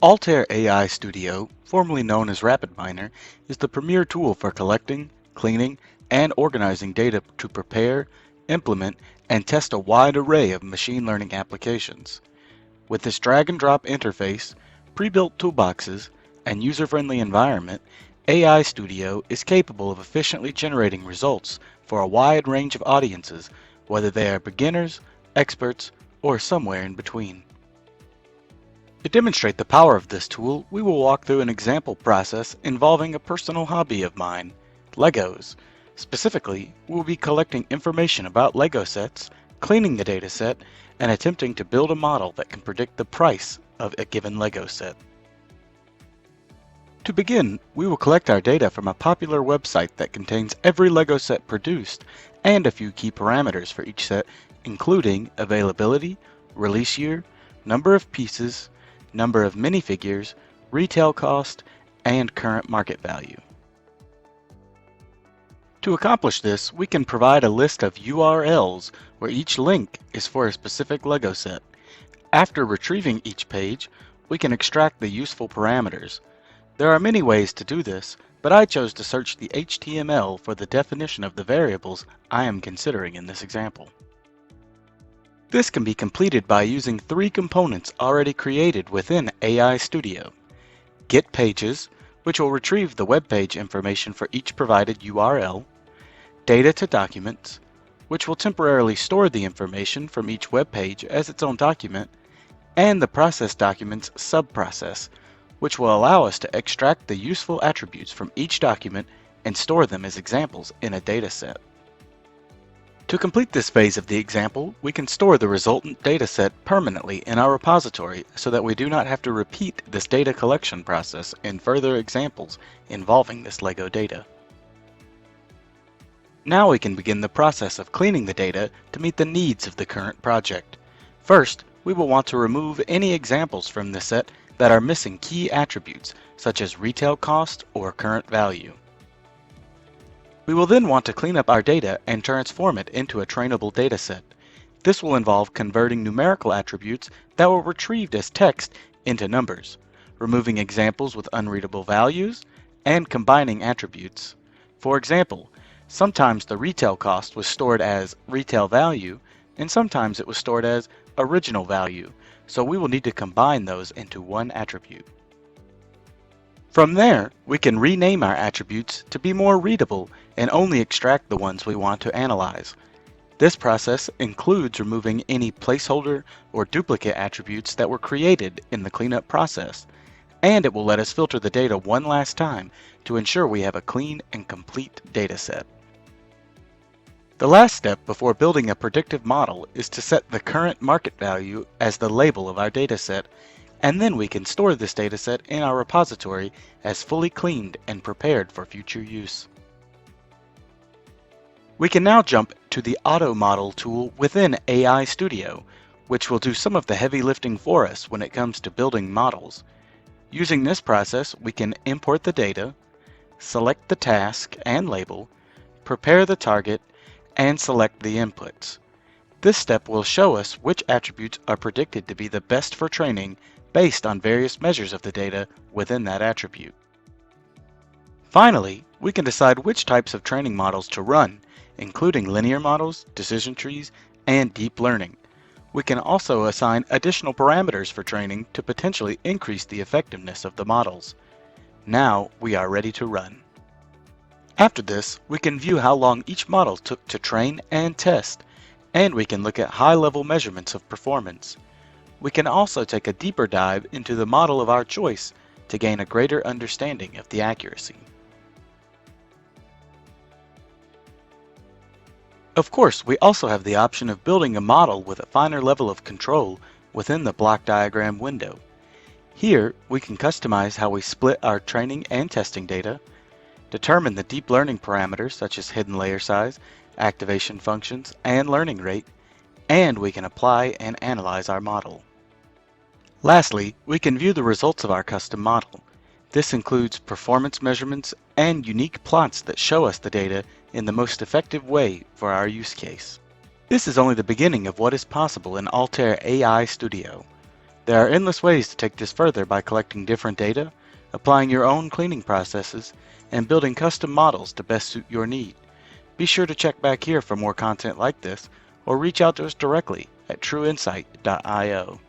Altair AI Studio, formerly known as RapidMiner, is the premier tool for collecting, cleaning, and organizing data to prepare, implement, and test a wide array of machine learning applications. With this drag-and-drop interface, pre-built toolboxes, and user-friendly environment, AI Studio is capable of efficiently generating results for a wide range of audiences, whether they are beginners, experts, or somewhere in between. To demonstrate the power of this tool, we will walk through an example process involving a personal hobby of mine, Legos. Specifically, we will be collecting information about Lego sets, cleaning the data set, and attempting to build a model that can predict the price of a given Lego set. To begin, we will collect our data from a popular website that contains every Lego set produced and a few key parameters for each set, including availability, release year, number of pieces, number of minifigures, retail cost, and current market value. To accomplish this, we can provide a list of URLs where each link is for a specific Lego set. After retrieving each page, we can extract the useful parameters. There are many ways to do this, but I chose to search the HTML for the definition of the variables I am considering in this example. This can be completed by using three components already created within AI Studio. Get Pages, which will retrieve the web page information for each provided URL. Data to Documents, which will temporarily store the information from each web page as its own document. And the Process Documents subprocess, which will allow us to extract the useful attributes from each document and store them as examples in a dataset. To complete this phase of the example, we can store the resultant dataset permanently in our repository so that we do not have to repeat this data collection process in further examples involving this LEGO data. Now we can begin the process of cleaning the data to meet the needs of the current project. First, we will want to remove any examples from the set that are missing key attributes such as retail cost or current value. We will then want to clean up our data and transform it into a trainable dataset. This will involve converting numerical attributes that were retrieved as text into numbers, removing examples with unreadable values, and combining attributes. For example, sometimes the retail cost was stored as retail value, and sometimes it was stored as original value, so we will need to combine those into one attribute. From there, we can rename our attributes to be more readable and only extract the ones we want to analyze. This process includes removing any placeholder or duplicate attributes that were created in the cleanup process, and it will let us filter the data one last time to ensure we have a clean and complete dataset. The last step before building a predictive model is to set the current market value as the label of our dataset, and then we can store this dataset in our repository as fully cleaned and prepared for future use. We can now jump to the AutoModel tool within AI Studio, which will do some of the heavy lifting for us when it comes to building models. Using this process, we can import the data, select the task and label, prepare the target, and select the inputs. This step will show us which attributes are predicted to be the best for training based on various measures of the data within that attribute. Finally, we can decide which types of training models to run, including linear models, decision trees, and deep learning. We can also assign additional parameters for training to potentially increase the effectiveness of the models. Now we are ready to run. After this, we can view how long each model took to train and test, and we can look at high-level measurements of performance. We can also take a deeper dive into the model of our choice to gain a greater understanding of the accuracy. Of course, we also have the option of building a model with a finer level of control within the block diagram window. Here, we can customize how we split our training and testing data, determine the deep learning parameters such as hidden layer size, activation functions, and learning rate, and we can apply and analyze our model. Lastly, we can view the results of our custom model. This includes performance measurements and unique plots that show us the data in the most effective way for our use case. This is only the beginning of what is possible in Altair AI Studio. There are endless ways to take this further by collecting different data, applying your own cleaning processes, and building custom models to best suit your need. Be sure to check back here for more content like this, or reach out to us directly at trueinsight.io.